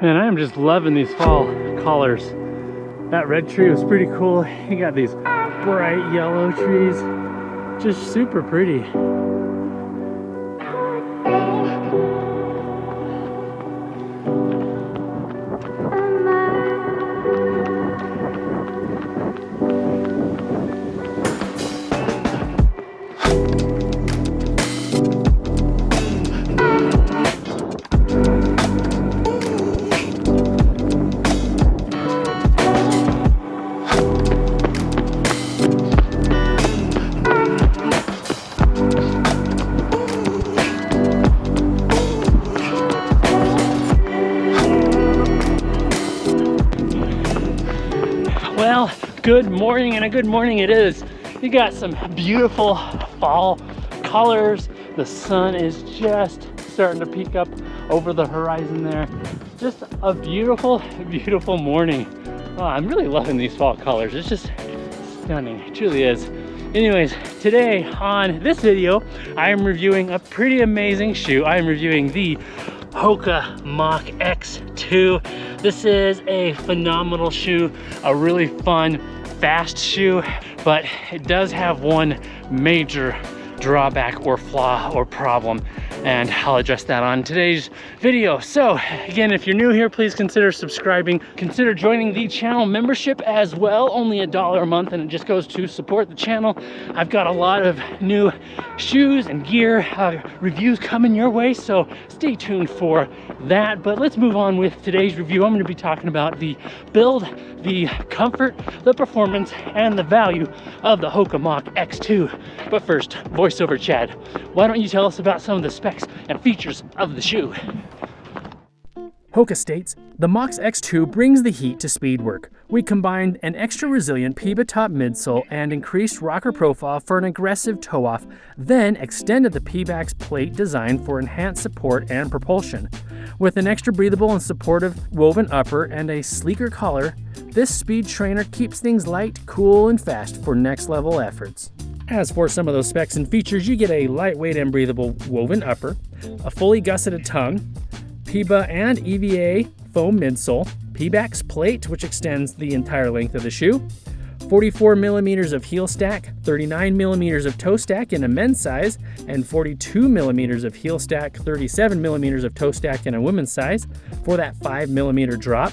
Man, I am just loving these fall colors. That red tree was pretty cool. You got these bright yellow trees, just super pretty. Well, good morning, and a good morning it is. You got some beautiful fall colors. The sun is just starting to peek up over the horizon there. Just a beautiful, beautiful morning. Oh, I'm really loving these fall colors. It's just stunning, it truly is. Anyways, today on this video, I am reviewing a pretty amazing shoe. I am reviewing the Hoka Mach X 2. This is a phenomenal shoe, a really fun, fast shoe, but it does have one major drawback or flaw or problem, and I'll address that on today's video. So again, if you're new here, please consider subscribing, consider joining the channel membership as well. Only $1 a month, and it just goes to support the channel. I've got a lot of new shoes and gear reviews coming your way, so stay tuned for that. But let's move on with today's review. I'm going to be talking about the build, the comfort, the performance, and the value of the Hoka Mach X2. But first, voiceover Chad, why don't you tell us about some of the specs and features of the shoe? Hoka states, the Mach X2 brings the heat to speed work. We combined an extra resilient PIBA top midsole and increased rocker profile for an aggressive toe-off, then extended the P-back's plate design for enhanced support and propulsion. With an extra breathable and supportive woven upper and a sleeker collar, this speed trainer keeps things light, cool, and fast for next-level efforts. As for some of those specs and features, you get a lightweight and breathable woven upper, a fully gusseted tongue, PIBA and EVA foam midsole, P-back's plate, which extends the entire length of the shoe, 44 millimeters of heel stack, 39 millimeters of toe stack in a men's size, and 42 millimeters of heel stack, 37 millimeters of toe stack in a women's size for that 5 millimeter drop,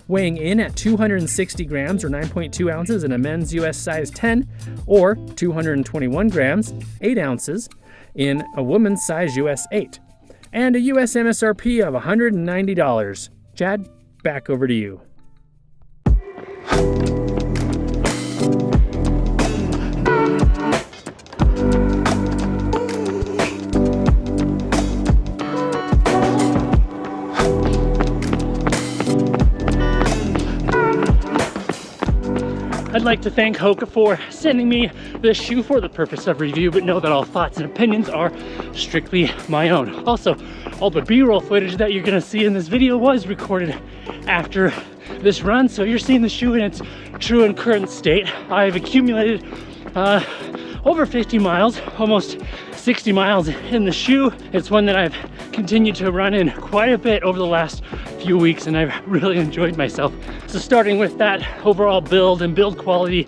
weighing in at 260 grams or 9.2 ounces in a men's US size 10, or 221 grams, 8 ounces in a woman's size US 8. And a US MSRP of $190. Chad, back over to you. I'd like to thank Hoka for sending me this shoe for the purpose of review, but know that all thoughts and opinions are strictly my own. Also, all the B-roll footage that you're gonna see in this video was recorded after this run, so you're seeing the shoe in its true and current state. I've accumulated over 50 miles, almost 60 miles in the shoe. It's one that I've continued to run in quite a bit over the last few weeks, and I've really enjoyed myself. So starting with that overall build and build quality,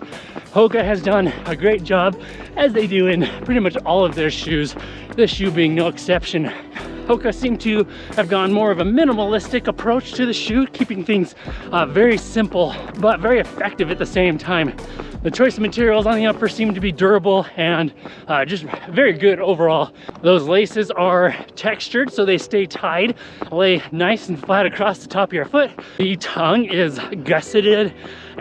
Hoka has done a great job, as they do in pretty much all of their shoes, this shoe being no exception. Hoka seem to have gone more of a minimalistic approach to the shoe, keeping things very simple but very effective at the same time. The choice of materials on the upper seem to be durable and just very good overall. Those laces are textured so they stay tied, lay nice and flat across the top of your foot. The tongue is gusseted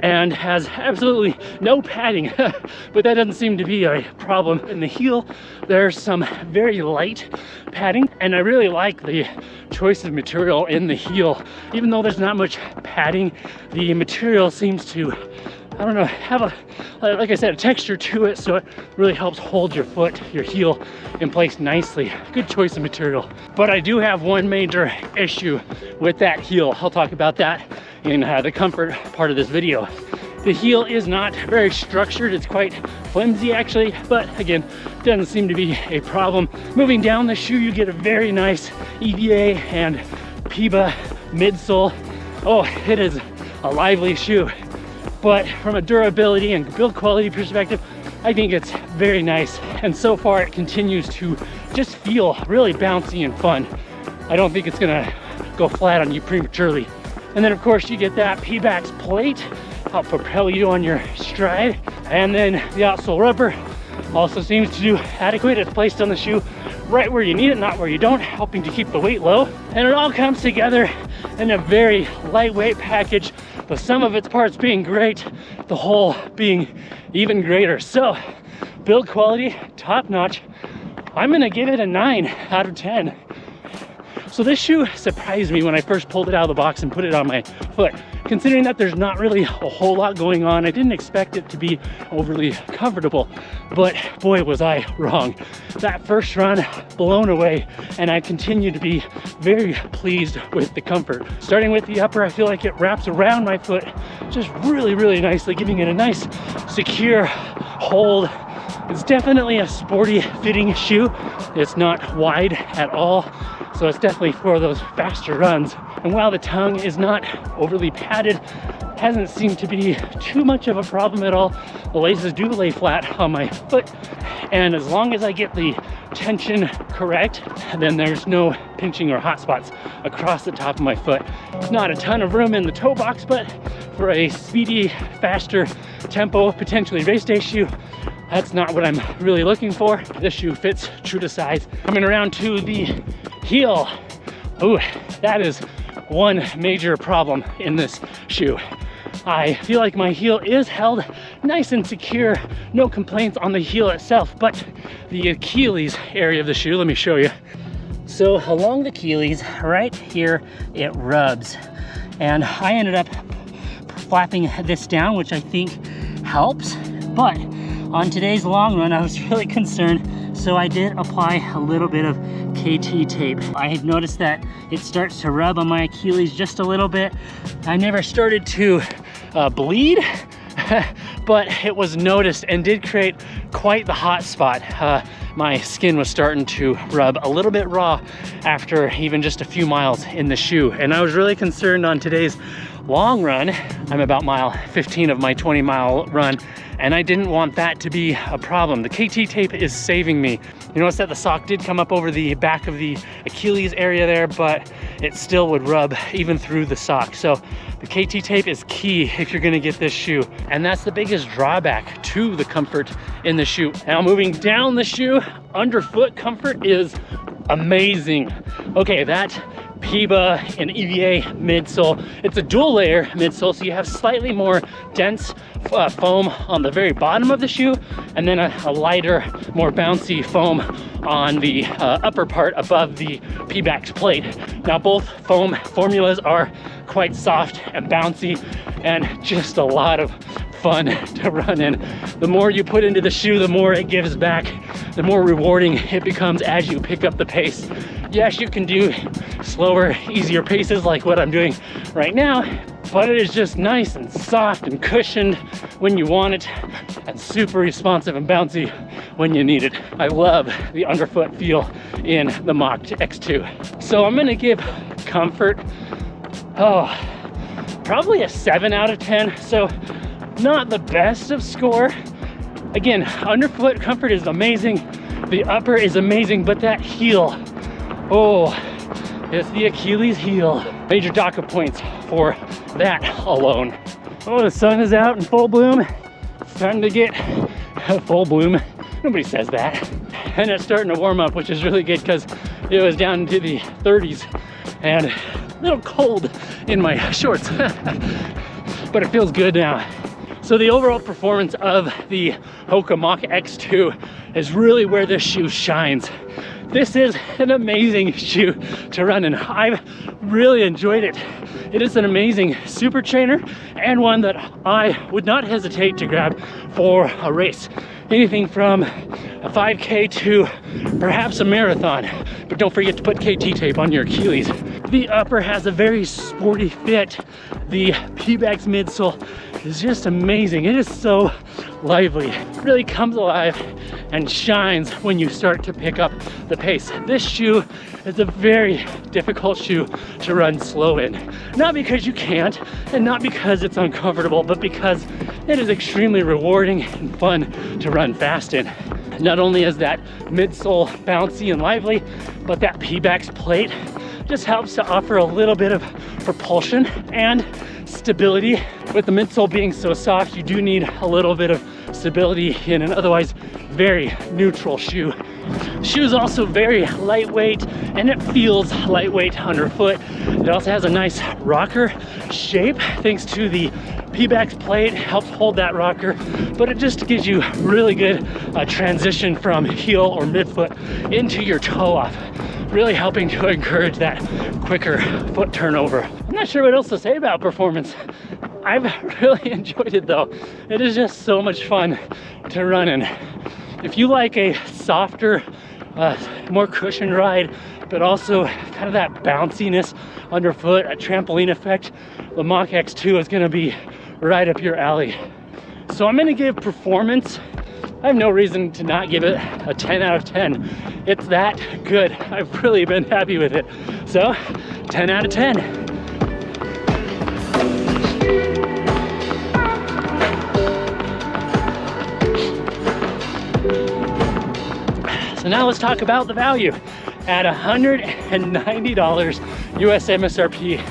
and has absolutely no padding, but that doesn't seem to be a problem. In the heel, there's some very light padding, and I really like the choice of material in the heel. Even though there's not much padding, the material seems to, I don't know, have a, like I said, a texture to it, so it really helps hold your foot, your heel in place nicely. Good choice of material. But I do have one major issue with that heel. I'll talk about that in the comfort part of this video. The heel is not very structured. It's quite flimsy actually, but again, doesn't seem to be a problem. Moving down the shoe, you get a very nice EVA and PIBA midsole. Oh, it is a lively shoe. But from a durability and build quality perspective, I think it's very nice. And so far it continues to just feel really bouncy and fun. I don't think it's gonna go flat on you prematurely. And then of course you get that P-Bax plate, help propel you on your stride. And then the outsole rubber also seems to do adequate. It's placed on the shoe right where you need it, not where you don't, helping to keep the weight low. And it all comes together in a very lightweight package, the sum of its parts being great, the whole being even greater. So build quality, top notch. I'm gonna give it a 9 out of 10. So this shoe surprised me when I first pulled it out of the box and put it on my foot. Considering that there's not really a whole lot going on, I didn't expect it to be overly comfortable, but boy was I wrong. That first run, blown away, and I continue to be very pleased with the comfort. Starting with the upper, I feel like it wraps around my foot just really, really nicely, giving it a nice, secure hold. It's definitely a sporty fitting shoe. It's not wide at all, so it's definitely for those faster runs. And while the tongue is not overly padded, hasn't seemed to be too much of a problem at all. The laces do lay flat on my foot, and as long as I get the tension correct, then there's no pinching or hot spots across the top of my foot. Not a ton of room in the toe box, but for a speedy, faster tempo, potentially race day shoe, that's not what I'm really looking for. This shoe fits true to size. Coming around to the heel. Ooh, that is one major problem in this shoe. I feel like my heel is held nice and secure, no complaints on the heel itself, but the Achilles area of the shoe, let me show you. So along the Achilles, right here, it rubs. And I ended up flapping this down, which I think helps, but on today's long run, I was really concerned, so I did apply a little bit of KT tape. I had noticed that it starts to rub on my Achilles just a little bit. I never started to bleed, but it was noticed and did create quite the hot spot. My skin was starting to rub a little bit raw after even just a few miles in the shoe. And I was really concerned on today's long run. I'm about mile 15 of my 20-mile run, and I didn't want that to be a problem. The KT tape is saving me. You notice that the sock did come up over the back of the Achilles area there, but it still would rub even through the sock. So the KT tape is key if you're gonna get this shoe. And that's the biggest drawback to the comfort in the shoe. Now moving down the shoe, underfoot comfort is amazing. Okay, that PIBA and EVA midsole. It's a dual layer midsole, so you have slightly more dense foam on the very bottom of the shoe, and then a lighter, more bouncy foam on the upper part above the P-Bax plate. Now both foam formulas are quite soft and bouncy and just a lot of fun to run in. The more you put into the shoe, the more it gives back, the more rewarding it becomes as you pick up the pace. Yes, you can do slower, easier paces like what I'm doing right now, but it is just nice and soft and cushioned when you want it, and super responsive and bouncy when you need it. I love the underfoot feel in the Mach X2. So I'm gonna give comfort, probably a 7 out of 10. So not the best of score. Again, underfoot comfort is amazing. The upper is amazing, but that heel, it's the Achilles heel. Major DACA points for that alone. Oh, the sun is out in full bloom. It's starting to get full bloom. Nobody says that. And it's starting to warm up, which is really good because it was down into the 30s and a little cold in my shorts, but it feels good now. So the overall performance of the Hoka Mach X2 is really where this shoe shines. This is an amazing shoe to run in. I've really enjoyed it. It is an amazing super trainer and one that I would not hesitate to grab for a race. Anything from a 5K to perhaps a marathon, but don't forget to put KT tape on your Achilles. The upper has a very sporty fit. The P-Bax midsole is just amazing. It is so lively. It really comes alive and shines when you start to pick up the pace. This shoe it's a very difficult shoe to run slow in. Not because you can't, and not because it's uncomfortable, but because it is extremely rewarding and fun to run fast in. Not only is that midsole bouncy and lively, but that Pebax plate just helps to offer a little bit of propulsion and stability. With the midsole being so soft, you do need a little bit of stability in an otherwise very neutral shoe. The shoe is also very lightweight, and it feels lightweight underfoot. It also has a nice rocker shape thanks to the Pebax plate. Helps hold that rocker, but it just gives you really good transition from heel or midfoot into your toe off, really helping to encourage that quicker foot turnover. I'm not sure what else to say about performance. I've really enjoyed it though. It is just so much fun to run in. If you like a softer, more cushioned ride, but also kind of that bounciness underfoot, a trampoline effect, the Mach X2 is gonna be right up your alley. So I'm gonna give performance, I have no reason to not give it a 10 out of 10. It's that good. I've really been happy with it. So 10 out of 10. So now let's talk about the value. At $190 US MSRP,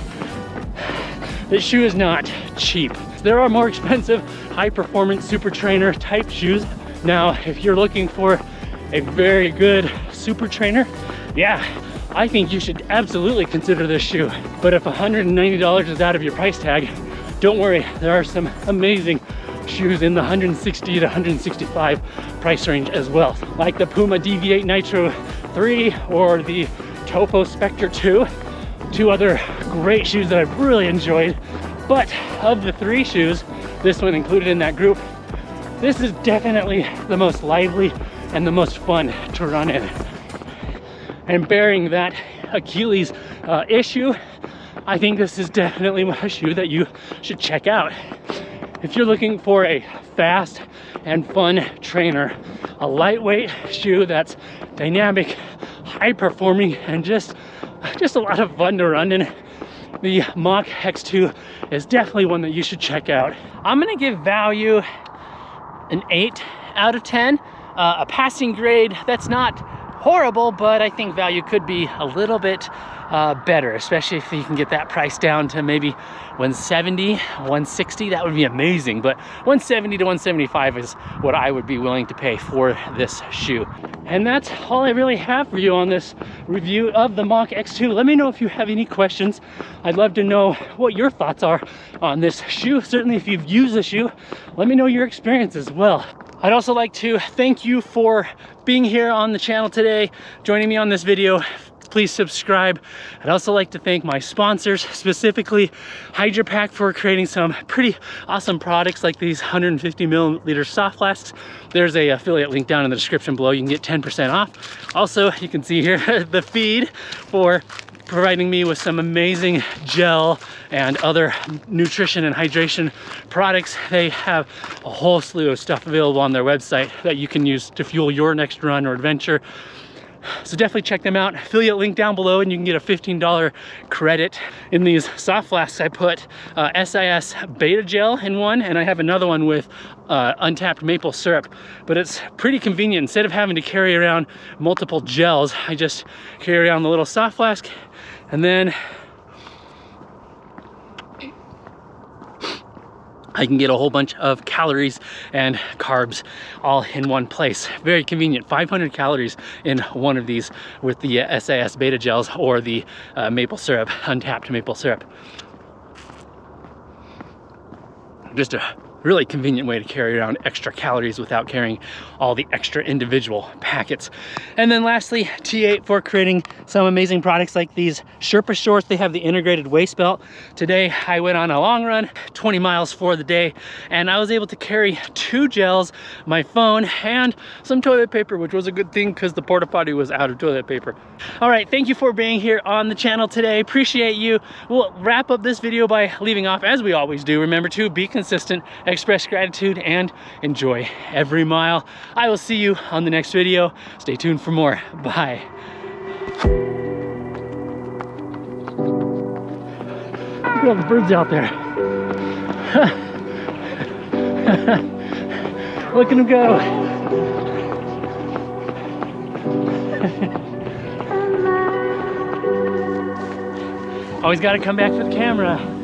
this shoe is not cheap. There are more expensive high performance super trainer type shoes. Now, if you're looking for a very good super trainer, yeah, I think you should absolutely consider this shoe. But if $190 is out of your price tag, don't worry, there are some amazing shoes in the 160 to 165 price range as well, like the Puma DV8 Nitro 3 or the Topo Spectre 2. Two other great shoes that I've really enjoyed. But of the three shoes, this one included in that group, this is definitely the most lively and the most fun to run in. And bearing that Achilles issue, I think this is definitely a shoe that you should check out. If you're looking for a fast and fun trainer, a lightweight shoe that's dynamic, high performing, and just a lot of fun to run in, the Mach X2 is definitely one that you should check out. I'm gonna give value an 8 out of 10. A passing grade that's not horrible, but I think value could be a little bit better, especially if you can get that price down to maybe 170, 160. That would be amazing. But 170 to 175 is what I would be willing to pay for this shoe. And that's all I really have for you on this review of the Mach X2. Let me know if you have any questions. I'd love to know what your thoughts are on this shoe. Certainly if you've used the shoe, let me know your experience as well. I'd also like to thank you for being here on the channel today, joining me on this video. Please subscribe. I'd also like to thank my sponsors, specifically Hydro Pack, for creating some pretty awesome products like these 150 milliliter soft flasks. There's a affiliate link down in the description below. You can get 10% off. Also, you can see here the feed for providing me with some amazing gel and other nutrition and hydration products. They have a whole slew of stuff available on their website that you can use to fuel your next run or adventure. So definitely check them out. Affiliate link down below, and you can get a $15 credit. In these soft flasks, I put SIS beta gel in one, and I have another one with untapped maple syrup. But it's pretty convenient. Instead of having to carry around multiple gels, I just carry around the little soft flask, and then I can get a whole bunch of calories and carbs all in one place. Very convenient. 500 calories in one of these with the SIS beta gels or the maple syrup, untapped maple syrup. Just a really convenient way to carry around extra calories without carrying all the extra individual packets. And then lastly, T8 for creating some amazing products like these Sherpa shorts. They have the integrated waist belt. Today I went on a long run, 20 miles for the day, and I was able to carry 2 gels, my phone, and some toilet paper, which was a good thing because the porta potty was out of toilet paper. All right, thank you for being here on the channel today. Appreciate you. We'll wrap up this video by leaving off, as we always do. Remember to be consistent, express gratitude, and enjoy every mile. I will see you on the next video. Stay tuned for more. Bye. Look at all the birds out there. Look at them go. Always got to come back for the camera.